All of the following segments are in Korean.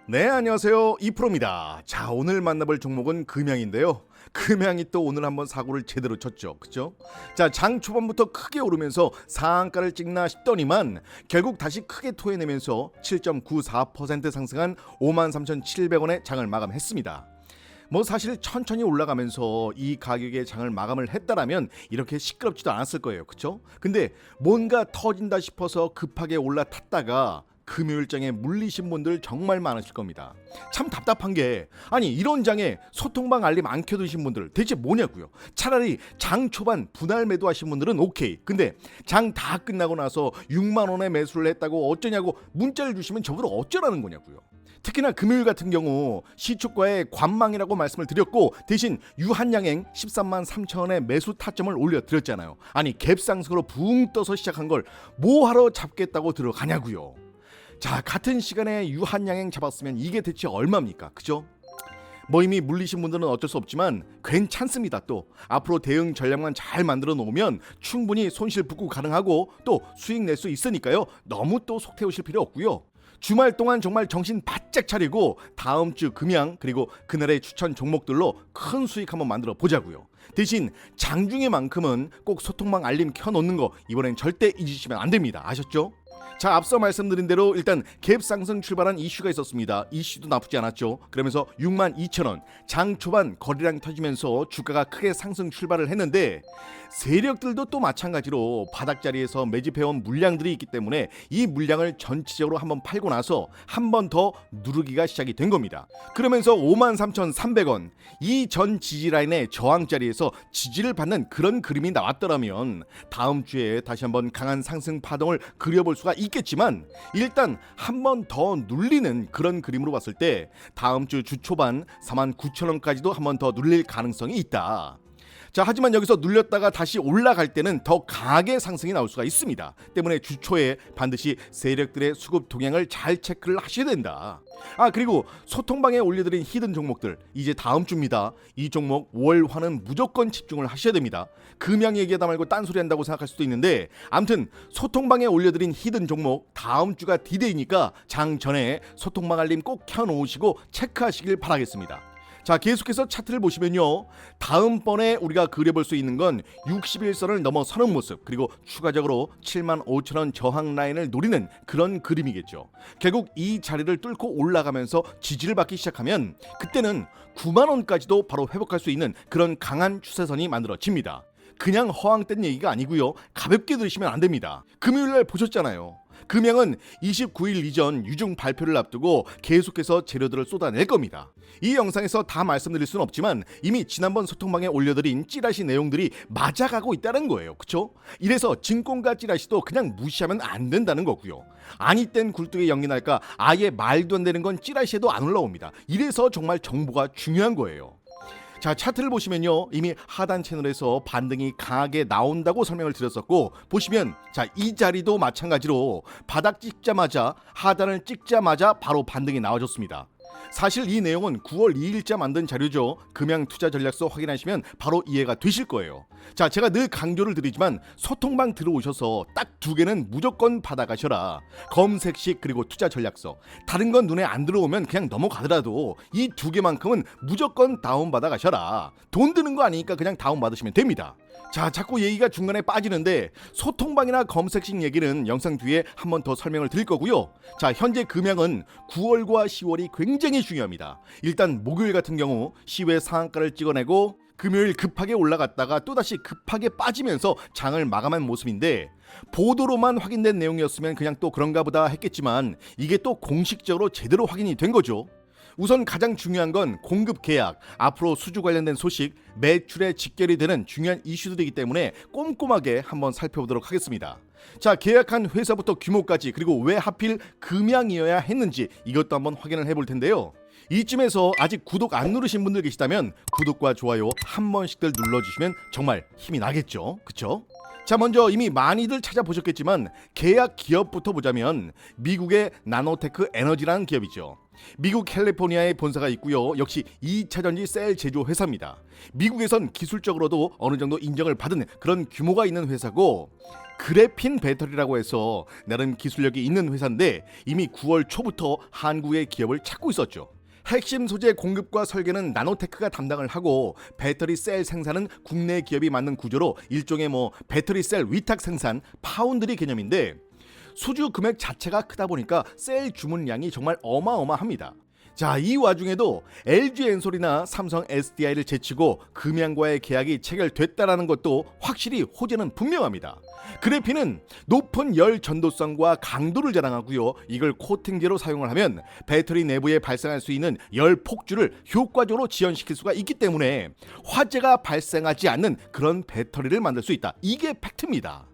네, 안녕하세요. 이프로입니다. 자, 오늘 만나볼 종목은 금양인데요. 금양이 또 오늘 한번 사고를 제대로 쳤죠. 그죠? 자, 장 초반부터 크게 오르면서 상한가를 찍나 싶더니만 결국 다시 크게 토해내면서 7.94% 상승한 53,700원에 장을 마감했습니다. 뭐 사실 천천히 올라가면서 이 가격에 장을 마감을 했다라면 이렇게 시끄럽지도 않았을 거예요. 그쵸? 근데 뭔가 터진다 싶어서 급하게 올라탔다가 금요일장에 물리신 분들 정말 많으실 겁니다. 참 답답한 게 아니 이런 장에 소통방 알림 안 켜두신 분들 대체 뭐냐고요. 차라리 장 초반 분할 매도하신 분들은 오케이. 근데 장 다 끝나고 나서 6만 원에 매수를 했다고 어쩌냐고 문자를 주시면 저걸 어쩌라는 거냐고요. 특히나 금요일 같은 경우 시초가의 관망이라고 말씀을 드렸고 대신 유한양행 13만 3천원의 매수 타점을 올려드렸잖아요. 아니 갭상승으로 붕 떠서 시작한 걸 뭐하러 잡겠다고 들어가냐고요. 자, 같은 시간에 유한양행 잡았으면 이게 대체 얼마입니까? 그죠? 뭐 이미 물리신 분들은 어쩔 수 없지만 괜찮습니다. 또 앞으로 대응 전략만 잘 만들어 놓으면 충분히 손실 복구 가능하고 또 수익 낼 수 있으니까요. 너무 또 속 태우실 필요 없고요. 주말 동안 정말 정신 바짝 차리고 다음 주 금양 그리고 그날의 추천 종목들로 큰 수익 한번 만들어 보자고요. 대신 장중에만큼은 꼭 소통방 알림 켜놓는 거 이번엔 절대 잊으시면 안 됩니다. 아셨죠? 자, 앞서 말씀드린 대로 일단 갭 상승 출발한 이슈가 있었습니다. 이슈도 나쁘지 않았죠. 그러면서 62,000원 장 초반 거래량 터지면서 주가가 크게 상승 출발을 했는데 세력들도 또 마찬가지로 바닥자리에서 매집해온 물량들이 있기 때문에 이 물량을 전체적으로 한번 팔고 나서 한 번 더 누르기가 시작이 된 겁니다. 그러면서 53,300원 이 전 지지라인의 저항자리에서 지지를 받는 그런 그림이 나왔더라면 다음 주에 다시 한번 강한 상승 파동을 그려볼 수가 있겠지만 일단 한 번 더 눌리는 그런 그림으로 봤을 때 다음 주 초반 49,000원까지도 한 번 더 눌릴 가능성이 있다. 자, 하지만 여기서 눌렸다가 다시 올라갈 때는 더 강하게 상승이 나올 수가 있습니다. 때문에 주초에 반드시 세력들의 수급 동향을 잘 체크를 하셔야 된다. 아, 그리고 소통방에 올려드린 히든 종목들 이제 다음 주입니다. 이 종목 월화는 무조건 집중을 하셔야 됩니다. 금양 얘기하다 말고 딴소리 한다고 생각할 수도 있는데 아무튼 소통방에 올려드린 히든 종목 다음 주가 디데이니까 장 전에 소통방 알림 꼭 켜놓으시고 체크하시길 바라겠습니다. 자, 계속해서 차트를 보시면요. 다음번에 우리가 그려볼 수 있는 건 61선을 넘어서는 모습 그리고 추가적으로 75,000원 저항 라인을 노리는 그런 그림이겠죠. 결국 이 자리를 뚫고 올라가면서 지지를 받기 시작하면 그때는 9만원까지도 바로 회복할 수 있는 그런 강한 추세선이 만들어집니다. 그냥 허황된 얘기가 아니고요. 가볍게 들으시면 안 됩니다. 금요일날 보셨잖아요. 금양은 29일 이전 유중 발표를 앞두고 계속해서 재료들을 쏟아낼 겁니다. 이 영상에서 다 말씀드릴 수는 없지만 이미 지난번 소통방에 올려드린 찌라시 내용들이 맞아가고 있다는 거예요. 그쵸? 이래서 증권가 찌라시도 그냥 무시하면 안 된다는 거고요. 아니 땐 굴뚝에 연기 날까 아예 말도 안 되는 건 찌라시에도 안 올라옵니다. 이래서 정말 정보가 중요한 거예요. 자, 차트를 보시면요. 이미 하단 채널에서 반등이 강하게 나온다고 설명을 드렸었고 보시면 자, 이 자리도 마찬가지로 바닥 찍자마자 하단을 찍자마자 바로 반등이 나와줬습니다. 사실 이 내용은 9월 2일자 만든 자료죠. 금양투자전략서 확인하시면 바로 이해가 되실 거예요. 자, 제가 늘 강조를 드리지만 소통방 들어오셔서 딱 두 개는 무조건 받아가셔라. 검색식 그리고 투자전략서. 다른 건 눈에 안 들어오면 그냥 넘어가더라도 이 두 개만큼은 무조건 다운받아 가셔라. 돈 드는 거 아니니까 그냥 다운받으시면 됩니다. 자, 자꾸 얘기가 중간에 빠지는데 소통방이나 검색식 얘기는 영상 뒤에 한 번 더 설명을 드릴 거고요. 자, 현재 금양은 9월과 10월이 굉장히 중요합니다. 일단 목요일 같은 경우 시외 상한가를 찍어내고 금요일 급하게 올라갔다가 또다시 급하게 빠지면서 장을 마감한 모습인데 보도로만 확인된 내용이었으면 그냥 또 그런가 보다 했겠지만 이게 또 공식적으로 제대로 확인이 된 거죠. 우선 가장 중요한 건 공급 계약, 앞으로 수주 관련된 소식, 매출에 직결이 되는 중요한 이슈들이기 때문에 꼼꼼하게 한번 살펴보도록 하겠습니다. 자, 계약한 회사부터 규모까지 그리고 왜 하필 금양이어야 했는지 이것도 한번 확인을 해볼 텐데요. 이쯤에서 아직 구독 안 누르신 분들 계시다면 구독과 좋아요 한 번씩들 눌러주시면 정말 힘이 나겠죠. 그쵸? 자, 먼저 이미 많이들 찾아보셨겠지만 계약 기업부터 보자면 미국의 나노테크 에너지라는 기업이죠. 미국 캘리포니아에 본사가 있고요. 역시 2차전지 셀 제조 회사입니다. 미국에선 기술적으로도 어느 정도 인정을 받은 그런 규모가 있는 회사고 그래핀 배터리라고 해서 나름 기술력이 있는 회사인데 이미 9월 초부터 한국의 기업을 찾고 있었죠. 핵심 소재 공급과 설계는 나노테크가 담당을 하고 배터리 셀 생산은 국내 기업이 맡는 구조로 일종의 배터리 셀 위탁 생산 파운드리 개념인데 수주 금액 자체가 크다 보니까 셀 주문량이 정말 어마어마합니다. 자, 이 와중에도 LG 엔솔이나 삼성 SDI를 제치고 금양과의 계약이 체결됐다라는 것도 확실히 호재는 분명합니다. 그래핀은 높은 열 전도성과 강도를 자랑하고요. 이걸 코팅제로 사용을 하면 배터리 내부에 발생할 수 있는 열 폭주를 효과적으로 지연시킬 수가 있기 때문에 화재가 발생하지 않는 그런 배터리를 만들 수 있다. 이게 팩트입니다.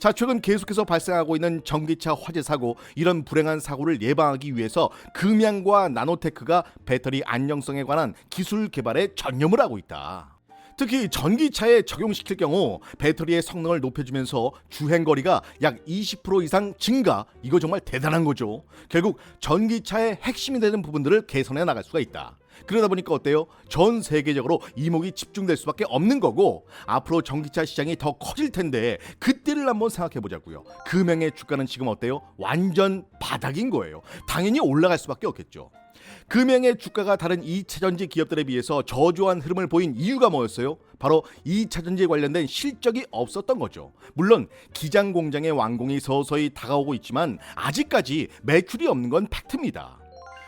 자, 최근 계속해서 발생하고 있는 전기차 화재 사고, 이런 불행한 사고를 예방하기 위해서 금양과 나노테크가 배터리 안정성에 관한 기술 개발에 전념을 하고 있다. 특히 전기차에 적용시킬 경우 배터리의 성능을 높여주면서 주행거리가 약 20% 이상 증가, 이거 정말 대단한 거죠. 결국 전기차의 핵심이 되는 부분들을 개선해 나갈 수가 있다. 그러다 보니까 어때요? 전 세계적으로 이목이 집중될 수밖에 없는 거고, 앞으로 전기차 시장이 더 커질 텐데 그때를 한번 생각해 보자고요. 금양의 주가는 지금 어때요? 완전 바닥인 거예요. 당연히 올라갈 수밖에 없겠죠. 금양의 주가가 다른 2차전지 기업들에 비해서 저조한 흐름을 보인 이유가 뭐였어요? 바로 2차전지에 관련된 실적이 없었던 거죠. 물론 기장 공장의 완공이 서서히 다가오고 있지만 아직까지 매출이 없는 건 팩트입니다.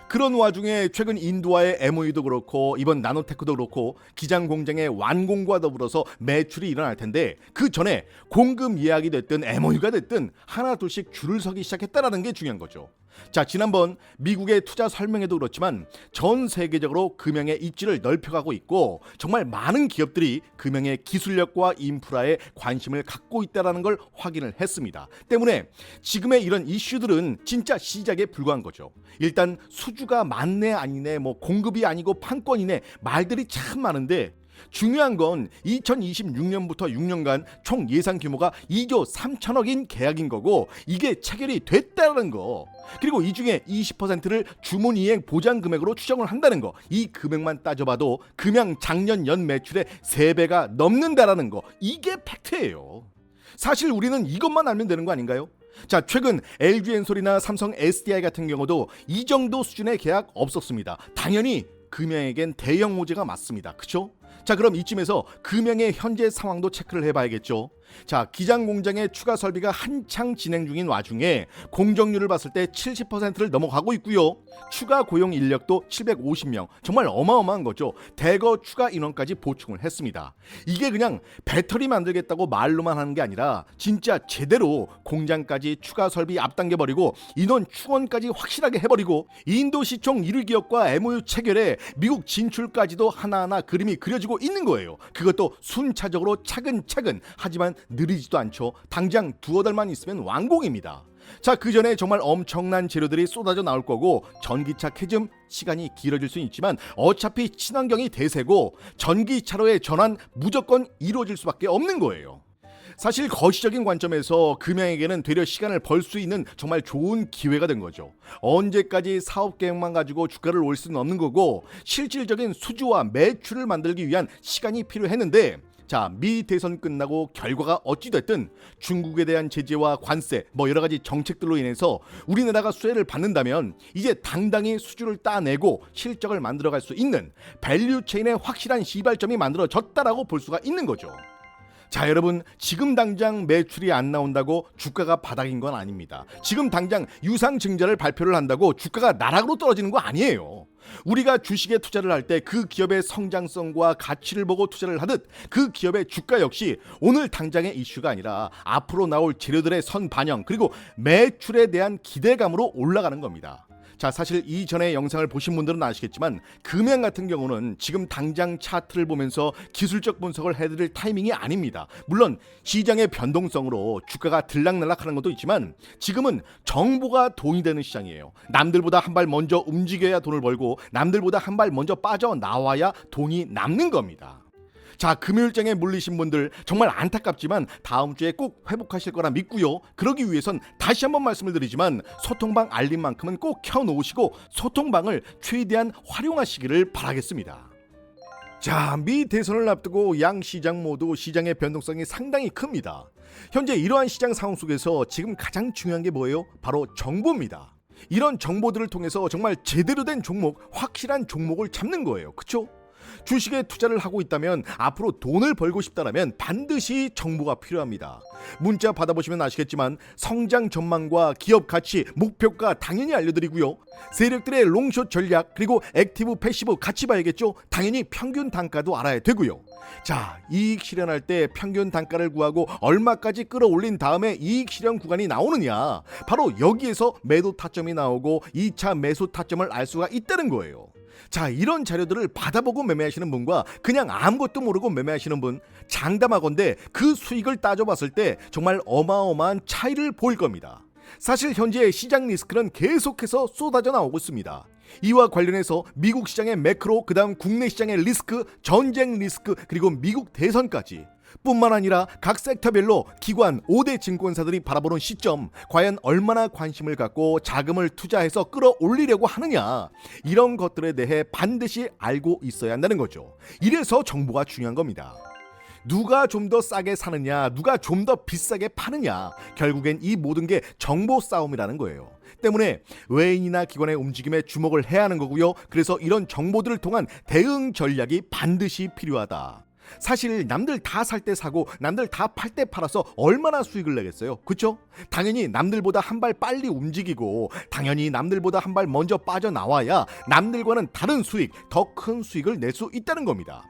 그런 와중에 최근 인도와의 MOU도 그렇고 이번 나노테크도 그렇고 기장 공장의 완공과 더불어서 매출이 일어날 텐데 그 전에 공급 예약이 됐든 MOU가 됐든 하나 둘씩 줄을 서기 시작했다라는 게 중요한 거죠. 자, 지난번 미국의 투자 설명회도 그렇지만 전 세계적으로 금양의 입지를 넓혀가고 있고 정말 많은 기업들이 금양의 기술력과 인프라에 관심을 갖고 있다는 걸 확인을 했습니다. 때문에 지금의 이런 이슈들은 진짜 시작에 불과한 거죠. 일단 수주가 많네 아니네, 공급이 아니고 판권이네, 말들이 참 많은데 중요한 건 2026년부터 6년간 총 예상 규모가 2조 3천억인 계약인 거고 이게 체결이 됐다는 거, 그리고 이 중에 20%를 주문 이행 보장 금액으로 추정을 한다는 거, 이 금액만 따져봐도 금양 작년 연 매출의 3배가 넘는다라는 거, 이게 팩트예요. 사실 우리는 이것만 알면 되는 거 아닌가요? 자, 최근 LG 엔솔이나 삼성 SDI 같은 경우도 이 정도 수준의 계약 없었습니다. 당연히 금양에겐 대형 호재가 맞습니다. 그쵸? 자, 그럼 이쯤에서 금양의 현재 상황도 체크를 해봐야겠죠. 자, 기장 공장의 추가 설비가 한창 진행 중인 와중에 공정률을 봤을 때 70%를 넘어가고 있고요. 추가 고용 인력도 750명, 정말 어마어마한 거죠. 대거 추가 인원까지 보충을 했습니다. 이게 그냥 배터리 만들겠다고 말로만 하는 게 아니라 진짜 제대로 공장까지 추가 설비 앞당겨버리고 인원 충원까지 확실하게 해버리고 인도 시총 1위 기업과 MOU 체결에 미국 진출까지도 하나하나 그림이 그려지고 있는 거예요. 그것도 순차적으로 차근차근, 하지만 느리지도 않죠. 당장 두어 달만 있으면 완공입니다. 자, 그 전에 정말 엄청난 재료들이 쏟아져 나올 거고 전기차 캐즘 시간이 길어질 수는 있지만 어차피 친환경이 대세고 전기차로의 전환 무조건 이루어질 수밖에 없는 거예요. 사실 거시적인 관점에서 금양에게는 되려 시간을 벌 수 있는 정말 좋은 기회가 된 거죠. 언제까지 사업 계획만 가지고 주가를 올 수는 없는 거고 실질적인 수주와 매출을 만들기 위한 시간이 필요했는데, 자, 미 대선 끝나고 결과가 어찌됐든 중국에 대한 제재와 관세, 여러 가지 정책들로 인해서 우리나라가 수혜를 받는다면 이제 당당히 수주를 따내고 실적을 만들어갈 수 있는 밸류체인의 확실한 시발점이 만들어졌다라고 볼 수가 있는 거죠. 자, 여러분, 지금 당장 매출이 안 나온다고 주가가 바닥인 건 아닙니다. 지금 당장 유상증자를 발표를 한다고 주가가 나락으로 떨어지는 거 아니에요. 우리가 주식에 투자를 할 때 그 기업의 성장성과 가치를 보고 투자를 하듯 그 기업의 주가 역시 오늘 당장의 이슈가 아니라 앞으로 나올 재료들의 선반영, 그리고 매출에 대한 기대감으로 올라가는 겁니다. 자, 사실 이전에 영상을 보신 분들은 아시겠지만 금양 같은 경우는 지금 당장 차트를 보면서 기술적 분석을 해드릴 타이밍이 아닙니다. 물론 시장의 변동성으로 주가가 들락날락하는 것도 있지만 지금은 정보가 돈이 되는 시장이에요. 남들보다 한 발 먼저 움직여야 돈을 벌고 남들보다 한 발 먼저 빠져나와야 돈이 남는 겁니다. 자, 금요일장에 물리신 분들 정말 안타깝지만 다음 주에 꼭 회복하실 거라 믿고요. 그러기 위해선 다시 한번 말씀을 드리지만 소통방 알림만큼은 꼭 켜놓으시고 소통방을 최대한 활용하시기를 바라겠습니다. 자, 미 대선을 앞두고 양 시장 모두 시장의 변동성이 상당히 큽니다. 현재 이러한 시장 상황 속에서 지금 가장 중요한 게 뭐예요? 바로 정보입니다. 이런 정보들을 통해서 정말 제대로 된 종목, 확실한 종목을 잡는 거예요. 그쵸? 주식에 투자를 하고 있다면 앞으로 돈을 벌고 싶다면 반드시 정보가 필요합니다. 문자 받아보시면 아시겠지만 성장 전망과 기업 가치, 목표가 당연히 알려드리고요. 세력들의 롱숏 전략, 그리고 액티브 패시브 같이 봐야겠죠. 당연히 평균 단가도 알아야 되고요. 자, 이익 실현할 때 평균 단가를 구하고 얼마까지 끌어올린 다음에 이익 실현 구간이 나오느냐, 바로 여기에서 매도 타점이 나오고 2차 매수 타점을 알 수가 있다는 거예요. 자, 이런 자료들을 받아보고 매매하시는 분과 그냥 아무것도 모르고 매매하시는 분, 장담하건대 그 수익을 따져봤을 때 정말 어마어마한 차이를 보일 겁니다. 사실 현재 시장 리스크는 계속해서 쏟아져 나오고 있습니다. 이와 관련해서 미국 시장의 매크로, 그 다음 국내 시장의 리스크, 전쟁 리스크, 그리고 미국 대선까지, 뿐만 아니라 각 섹터별로 기관 5대 증권사들이 바라보는 시점, 과연 얼마나 관심을 갖고 자금을 투자해서 끌어올리려고 하느냐, 이런 것들에 대해 반드시 알고 있어야 한다는 거죠. 이래서 정보가 중요한 겁니다. 누가 좀 더 싸게 사느냐, 누가 좀 더 비싸게 파느냐, 결국엔 이 모든 게 정보 싸움이라는 거예요. 때문에 외인이나 기관의 움직임에 주목을 해야 하는 거고요. 그래서 이런 정보들을 통한 대응 전략이 반드시 필요하다. 사실 남들 다 살 때 사고 남들 다 팔 때 팔아서 얼마나 수익을 내겠어요? 그쵸? 당연히 남들보다 한 발 빨리 움직이고, 당연히 남들보다 한 발 먼저 빠져나와야 남들과는 다른 수익, 더 큰 수익을 낼 수 있다는 겁니다.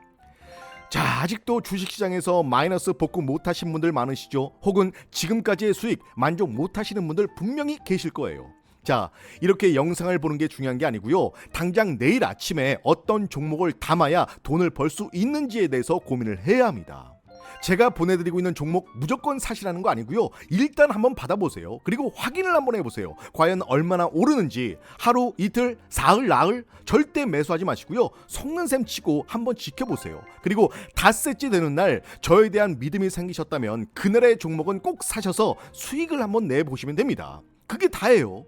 자, 아직도 주식시장에서 마이너스 복구 못하신 분들 많으시죠? 혹은 지금까지의 수익 만족 못하시는 분들 분명히 계실 거예요. 자, 이렇게 영상을 보는 게 중요한 게 아니고요. 당장 내일 아침에 어떤 종목을 담아야 돈을 벌 수 있는지에 대해서 고민을 해야 합니다. 제가 보내드리고 있는 종목 무조건 사시라는 거 아니고요. 일단 한번 받아보세요. 그리고 확인을 한번 해보세요. 과연 얼마나 오르는지. 하루, 이틀, 사흘, 나흘 절대 매수하지 마시고요. 속는 셈 치고 한번 지켜보세요. 그리고 닷새째 되는 날 저에 대한 믿음이 생기셨다면 그날의 종목은 꼭 사셔서 수익을 한번 내보시면 됩니다. 그게 다예요.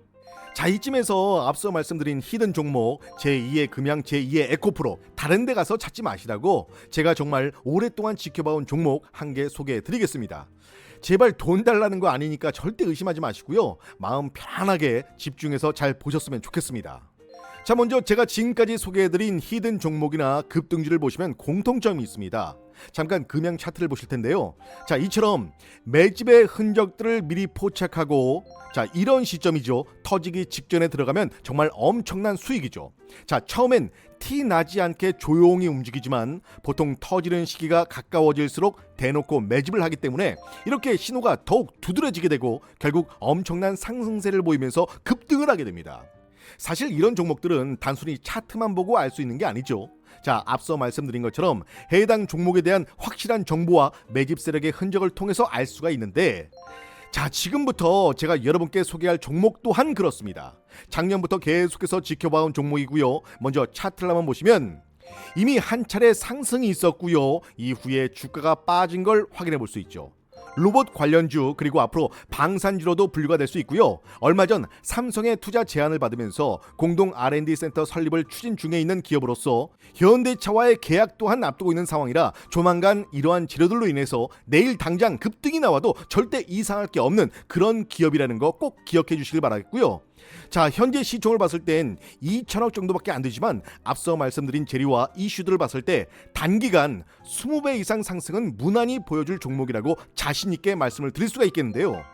자, 이쯤에서 앞서 말씀드린 히든 종목 제2의 금양, 제2의 에코프로, 다른 데 가서 찾지 마시라고 제가 정말 오랫동안 지켜봐온 종목 한 개 소개해 드리겠습니다. 제발 돈 달라는 거 아니니까 절대 의심하지 마시고요. 마음 편안하게 집중해서 잘 보셨으면 좋겠습니다. 자, 먼저 제가 지금까지 소개해드린 히든 종목이나 급등주를 보시면 공통점이 있습니다. 잠깐 금양 차트를 보실 텐데요. 자, 이처럼 매집의 흔적들을 미리 포착하고, 자, 이런 시점이죠. 터지기 직전에 들어가면 정말 엄청난 수익이죠. 자, 처음엔 티 나지 않게 조용히 움직이지만 보통 터지는 시기가 가까워질수록 대놓고 매집을 하기 때문에 이렇게 신호가 더욱 두드러지게 되고 결국 엄청난 상승세를 보이면서 급등을 하게 됩니다. 사실 이런 종목들은 단순히 차트만 보고 알 수 있는 게 아니죠. 자, 앞서 말씀드린 것처럼 해당 종목에 대한 확실한 정보와 매집 세력의 흔적을 통해서 알 수가 있는데, 자, 지금부터 제가 여러분께 소개할 종목 또한 그렇습니다. 작년부터 계속해서 지켜봐온 종목이고요. 먼저 차트를 한번 보시면 이미 한 차례 상승이 있었고요. 이후에 주가가 빠진 걸 확인해 볼 수 있죠. 로봇 관련주, 그리고 앞으로 방산주로도 분류가 될 수 있고요. 얼마 전 삼성의 투자 제안을 받으면서 공동 R&D 센터 설립을 추진 중에 있는 기업으로서 현대차와의 계약 또한 앞두고 있는 상황이라 조만간 이러한 재료들로 인해서 내일 당장 급등이 나와도 절대 이상할 게 없는 그런 기업이라는 거 꼭 기억해 주시길 바라겠고요. 자, 현재 시총을 봤을 땐 2천억 정도밖에 안 되지만 앞서 말씀드린 재료와 이슈들을 봤을 때 단기간 20배 이상 상승은 무난히 보여줄 종목이라고 자신있게 말씀을 드릴 수가 있겠는데요.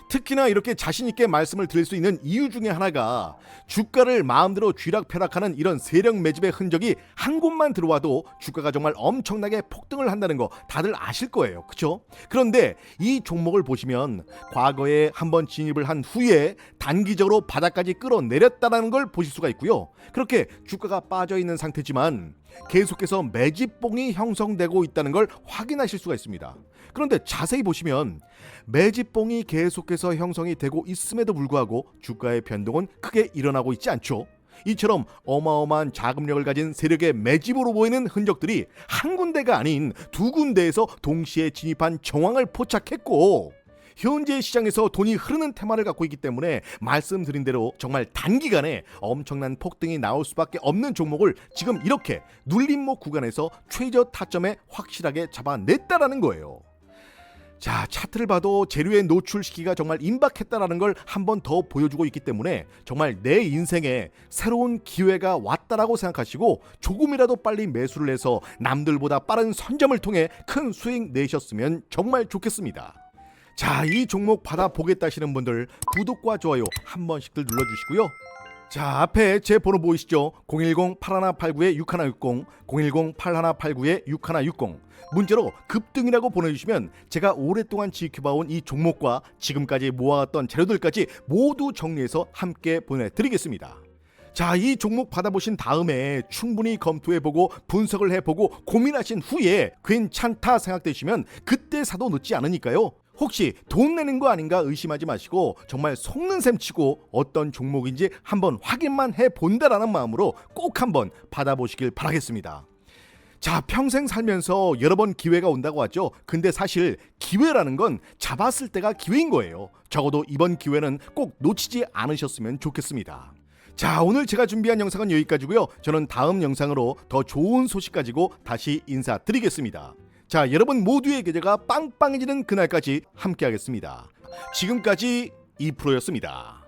특히나 이렇게 자신있게 말씀을 드릴 수 있는 이유 중에 하나가 주가를 마음대로 쥐락펴락하는 이런 세력 매집의 흔적이 한 곳만 들어와도 주가가 정말 엄청나게 폭등을 한다는 거 다들 아실 거예요. 그렇죠? 그런데 이 종목을 보시면 과거에 한번 진입을 한 후에 단기적으로 바닥까지 끌어내렸다는 걸 보실 수가 있고요. 그렇게 주가가 빠져있는 상태지만 계속해서 매집봉이 형성되고 있다는 걸 확인하실 수가 있습니다. 그런데 자세히 보시면 매집봉이 계속해서 형성이 되고 있음에도 불구하고 주가의 변동은 크게 일어나고 있지 않죠. 이처럼 어마어마한 자금력을 가진 세력의 매집으로 보이는 흔적들이 한 군데가 아닌 두 군데에서 동시에 진입한 정황을 포착했고, 현재 시장에서 돈이 흐르는 테마를 갖고 있기 때문에 말씀드린 대로 정말 단기간에 엄청난 폭등이 나올 수밖에 없는 종목을 지금 이렇게 눌림목 구간에서 최저 타점에 확실하게 잡아냈다라는 거예요. 자, 차트를 봐도 재료의 노출 시기가 정말 임박했다라는 걸 한 번 더 보여주고 있기 때문에 정말 내 인생에 새로운 기회가 왔다라고 생각하시고 조금이라도 빨리 매수를 해서 남들보다 빠른 선점을 통해 큰 수익 내셨으면 정말 좋겠습니다. 자, 이 종목 받아보겠다 하시는 분들 구독과 좋아요 한 번씩들 눌러주시고요. 자, 앞에 제 번호 보이시죠? 010-8189-6160, 010-8189-6160. 문자로 급등이라고 보내주시면 제가 오랫동안 지켜봐온 이 종목과 지금까지 모아왔던 재료들까지 모두 정리해서 함께 보내드리겠습니다. 자, 이 종목 받아보신 다음에 충분히 검토해보고 분석을 해보고 고민하신 후에 괜찮다 생각되시면 그때 사도 늦지 않으니까요. 혹시 돈 내는 거 아닌가 의심하지 마시고 정말 속는 셈 치고 어떤 종목인지 한번 확인만 해본다라는 마음으로 꼭 한번 받아보시길 바라겠습니다. 자, 평생 살면서 여러 번 기회가 온다고 하죠. 근데 사실 기회라는 건 잡았을 때가 기회인 거예요. 적어도 이번 기회는 꼭 놓치지 않으셨으면 좋겠습니다. 자, 오늘 제가 준비한 영상은 여기까지고요. 저는 다음 영상으로 더 좋은 소식 가지고 다시 인사드리겠습니다. 자, 여러분 모두의 계좌가 빵빵해지는 그날까지 함께하겠습니다. 지금까지 2%였습니다.